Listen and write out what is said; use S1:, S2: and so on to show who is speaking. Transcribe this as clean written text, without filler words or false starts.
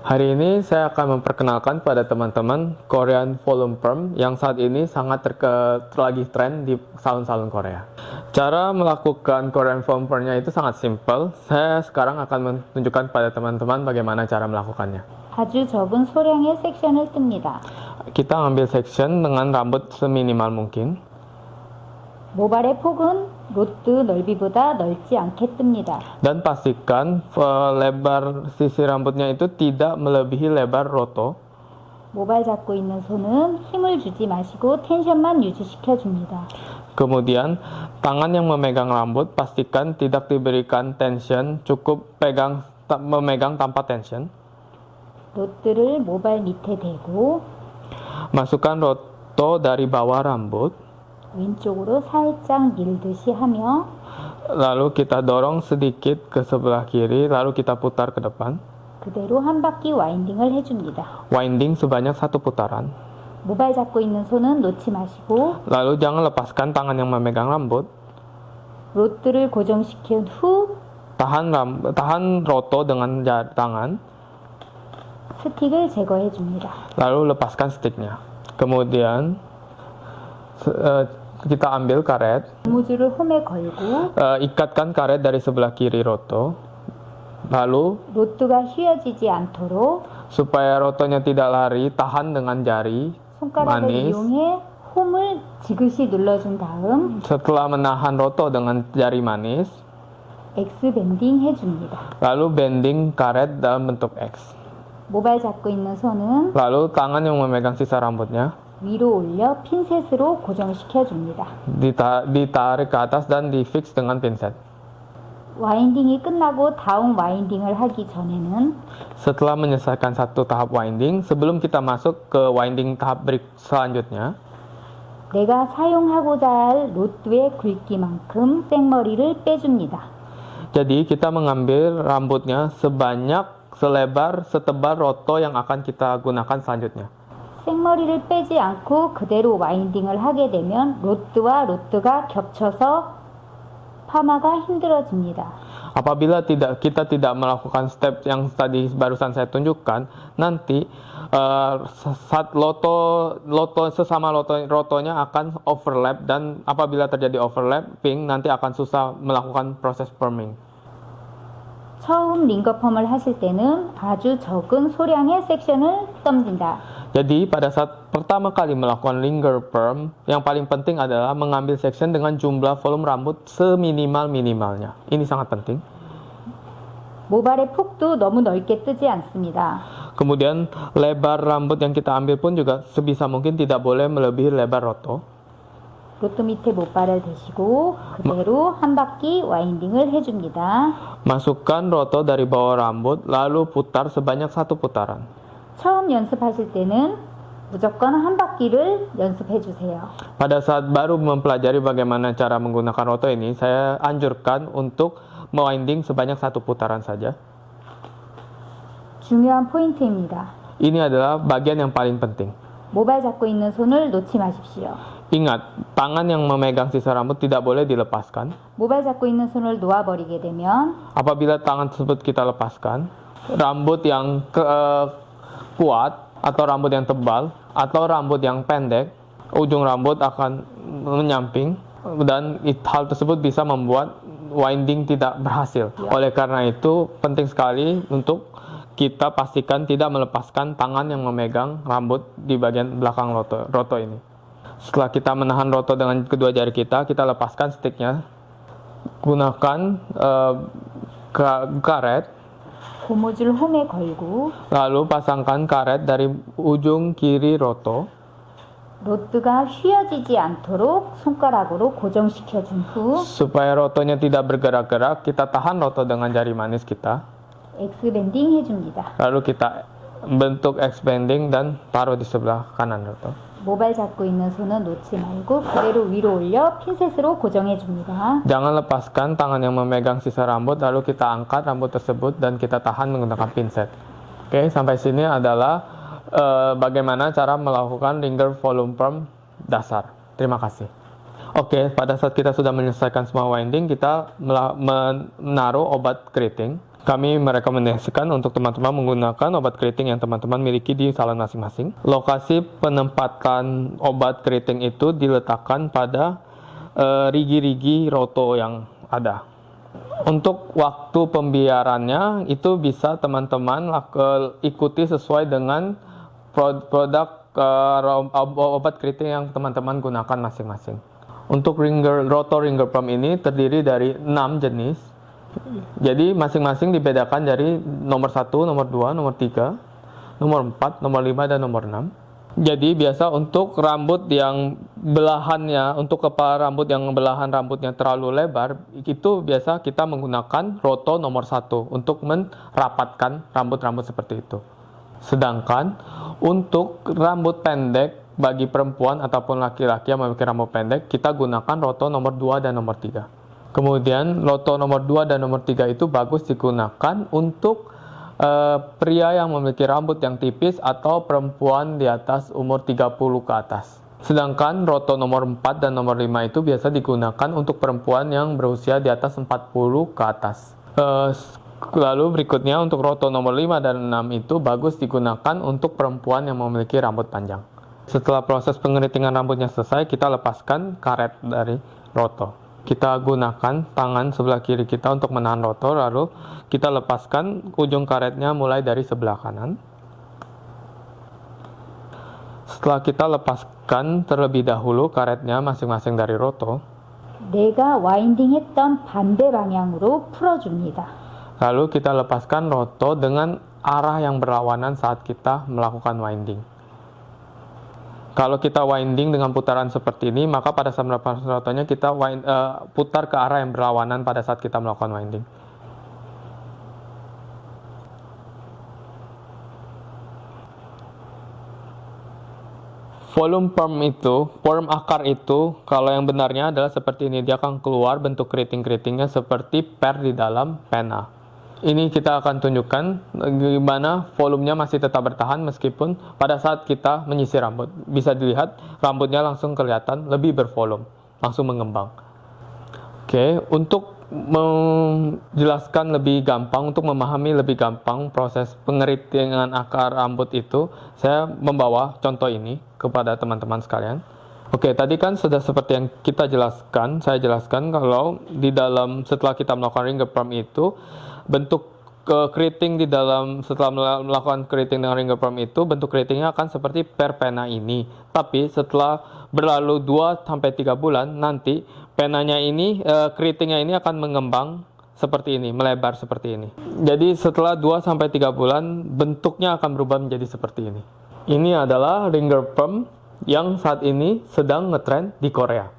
S1: Hari ini saya akan memperkenalkan pada teman-teman Korean Volume Perm yang saat ini sangat lagi tren di salon-salon Korea. Cara melakukan Korean Volume Perm-nya itu sangat simple. Saya sekarang akan menunjukkan pada teman-teman bagaimana cara melakukannya.
S2: 아주 적은 소량의 섹션을 뜹니다.
S1: Kita ambil section dengan rambut seminimal mungkin.
S2: 모발의 폭은 로트 넓이보다 넓지 않게 뜹니다.
S1: Dan pastikan lebar sisi rambutnya itu tidak melebihi lebar roto.
S2: 모발 잡고 있는 손은 힘을 주지 마시고 텐션만 유지시켜 줍니다.
S1: Kemudian, tangan yang memegang rambut pastikan tidak diberikan tension, cukup memegang tanpa tension.
S2: 로트를 모발 밑에 대고
S1: Masukkan roto dari bawah rambut,
S2: 왼쪽으로 살짝 밀듯이 하며
S1: lalu kita dorong sedikit ke sebelah kiri, lalu kita putar ke depan.
S2: 그대로 한 바퀴 와인딩을 해줍니다.
S1: Winding sebanyak 1 putaran.
S2: 모발 잡고 있는 손은 놓지 마시고
S1: Lalu jangan lepaskan tangan yang memegang rambut.
S2: 로트를 고정시킨 후
S1: Tahan roto dengan tangan,
S2: 스틱을 제거해 줍니다.
S1: lalu lepaskan sticknya. Kemudian kita ambil karet,
S2: 고무줄을 홈에 걸고
S1: ikatkan karet dari sebelah kiri roto. Lalu
S2: 로트가 휘어지지 않도록
S1: supaya rotonya tidak lari, tahan dengan jari
S2: 손가락을
S1: manis.
S2: 이용해 홈을 지그시 눌러준 다음
S1: Setelah menahan roto dengan jari manis,
S2: X 밴딩 해줍니다.
S1: lalu bending karet dalam bentuk X.
S2: 모발 잡고 있는 손은
S1: Lalu tangan yang memegang sisa rambutnya
S2: 위로 올려 핀셋으로 고정시켜 줍니다.
S1: ditarik ke atas dan di-fix dengan pinset.
S2: 와인딩이 끝나고 다운 와인딩을 하기 전에는
S1: Setelah menyelesaikan satu tahap winding, sebelum kita masuk ke winding tahap selanjutnya,
S2: 내가 사용하고자 할 로트의 굵기만큼 생머리를 빼줍니다.
S1: jadi kita mengambil rambutnya setebal roto yang akan kita gunakan selanjutnya.
S2: 생머리를 빼지 않고 그대로 와인딩을 하게 되면 로트와 로트가 겹쳐서 파마가 힘들어집니다.
S1: Apabila kita tidak melakukan step yang tadi barusan saya tunjukkan, nanti saat rotonya akan overlap, dan apabila terjadi overlapping nanti akan susah melakukan proses perming.
S2: 처음 링거펌을 하실 때는 아주 적은 소량의 섹션을 덤진다.
S1: Jadi pada saat pertama kali melakukan linger perm, yang paling penting adalah mengambil section dengan jumlah volume rambut seminimal-minimalnya. Ini sangat penting.
S2: 모발의 폭도 너무 넓게 뜨지 않습니다.
S1: Kemudian lebar rambut yang kita ambil pun juga sebisa mungkin tidak boleh melebihi lebar roto.
S2: 로트 밑에 모발을 대시고 그대로 한 바퀴 와인딩을 해줍니다.
S1: Masukkan roto dari bawah rambut, lalu putar sebanyak 1 putaran.
S2: 처음 연습하실 때는 무조건 한 바퀴를 연습해 주세요.
S1: Pada saat baru mempelajari bagaimana cara menggunakan roto ini, saya anjurkan untuk mewinding sebanyak 1 putaran saja.
S2: 중요한 포인트입니다.
S1: Ini adalah bagian yang paling penting.
S2: 모발 잡고 있는 손을 놓지 마십시오.
S1: Ingat, tangan yang memegang sisa rambut tidak boleh dilepaskan.
S2: 모발 잡고 있는 손을 놓아버리게 되면
S1: Apabila tangan tersebut kita lepaskan, rambut yang kuat atau rambut yang tebal atau rambut yang pendek, ujung rambut akan menyamping, dan hal tersebut bisa membuat winding tidak berhasil. Oleh karena itu, penting sekali untuk kita pastikan tidak melepaskan tangan yang memegang rambut di bagian belakang roto ini. Setelah kita menahan roto dengan kedua jari kita lepaskan sticknya. Gunakan karet,
S2: 고무줄 홈에 걸고
S1: lalu pasangkan karet dari ujung kiri roto.
S2: 로트가 휘어지지 않도록 손가락으로 고정시켜 준 후
S1: Supaya rotonya tidak bergerak-gerak, kita tahan roto dengan jari manis kita.
S2: X 밴딩 해줍니다.
S1: Lalu kita bentuk X bending dan taruh di sebelah kanan roto.
S2: 모발 잡고 있는 손은 놓지 말고 그대로 위로 올려 핀셋으로 고정해 줍니다.
S1: Jangan lepaskan tangan yang memegang sisa rambut, lalu kita angkat rambut tersebut dan kita tahan menggunakan pinset. Oke, sampai sini adalah bagaimana cara melakukan linger volume perm dasar. Terima kasih. Oke, pada saat kita sudah menyelesaikan semua winding, kita menaruh obat keriting. Kami merekomendasikan untuk teman-teman menggunakan obat keriting yang teman-teman miliki di salon masing-masing. Lokasi penempatan obat keriting itu diletakkan pada rigi-rigi roto yang ada. Untuk waktu pembiarannya itu bisa teman-teman ikuti sesuai dengan produk obat keriting yang teman-teman gunakan masing-masing. Untuk roto ringer pump ini terdiri dari 6 jenis. Jadi masing-masing dibedakan dari nomor 1, nomor 2, nomor 3, nomor 4, nomor 5, dan nomor 6. Jadi biasa untuk rambut yang belahannya, untuk kepala rambut yang belahan rambutnya terlalu lebar, itu biasa kita menggunakan roto nomor 1 untuk merapatkan rambut-rambut seperti itu. Sedangkan untuk rambut pendek bagi perempuan ataupun laki-laki yang memiliki rambut pendek, kita gunakan roto nomor 2 dan nomor 3. Kemudian roto nomor 2 dan nomor 3 itu bagus digunakan untuk pria yang memiliki rambut yang tipis atau perempuan di atas umur 30 ke atas. Sedangkan roto nomor 4 dan nomor 5 itu biasa digunakan untuk perempuan yang berusia di atas 40 ke atas. Lalu berikutnya untuk roto nomor 5 dan 6 itu bagus digunakan untuk perempuan yang memiliki rambut panjang. Setelah proses pengeritingan rambutnya selesai, kita lepaskan karet dari roto. Kita gunakan tangan sebelah kiri kita untuk menahan roto, lalu kita lepaskan ujung karetnya mulai dari sebelah kanan. Setelah kita lepaskan terlebih dahulu karetnya masing-masing dari roto,
S2: 내가 와인딩했던 반대 방향으로 풀어줍니다.
S1: lalu kita lepaskan roto dengan arah yang berlawanan saat kita melakukan winding. Kalau kita winding dengan putaran seperti ini, maka pada saat melepas rotonya kita putar ke arah yang berlawanan pada saat kita melakukan winding. Volume perm akar itu, kalau yang benarnya adalah seperti ini. Dia akan keluar bentuk keriting-keritingnya seperti per di dalam pena. Ini kita akan tunjukkan gimana volumenya masih tetap bertahan meskipun pada saat kita menyisir rambut. Bisa dilihat rambutnya langsung kelihatan lebih bervolume, langsung mengembang. Oke, untuk menjelaskan lebih gampang, untuk memahami lebih gampang proses pengeritingan akar rambut itu, saya membawa contoh ini kepada teman-teman sekalian. Oke, tadi kan sudah seperti yang kita jelaskan, saya jelaskan kalau di dalam setelah kita melakukan ringer perm itu, bentuk keriting di dalam setelah melakukan keriting dengan ringer perm itu, bentuk keritingnya akan seperti per pena ini. Tapi setelah berlalu 2-3 bulan, nanti penanya ini, keritingnya ini akan mengembang seperti ini, melebar seperti ini. Jadi setelah 2-3 bulan, bentuknya akan berubah menjadi seperti ini. Ini adalah ringer perm yang saat ini sedang ngetrend di Korea.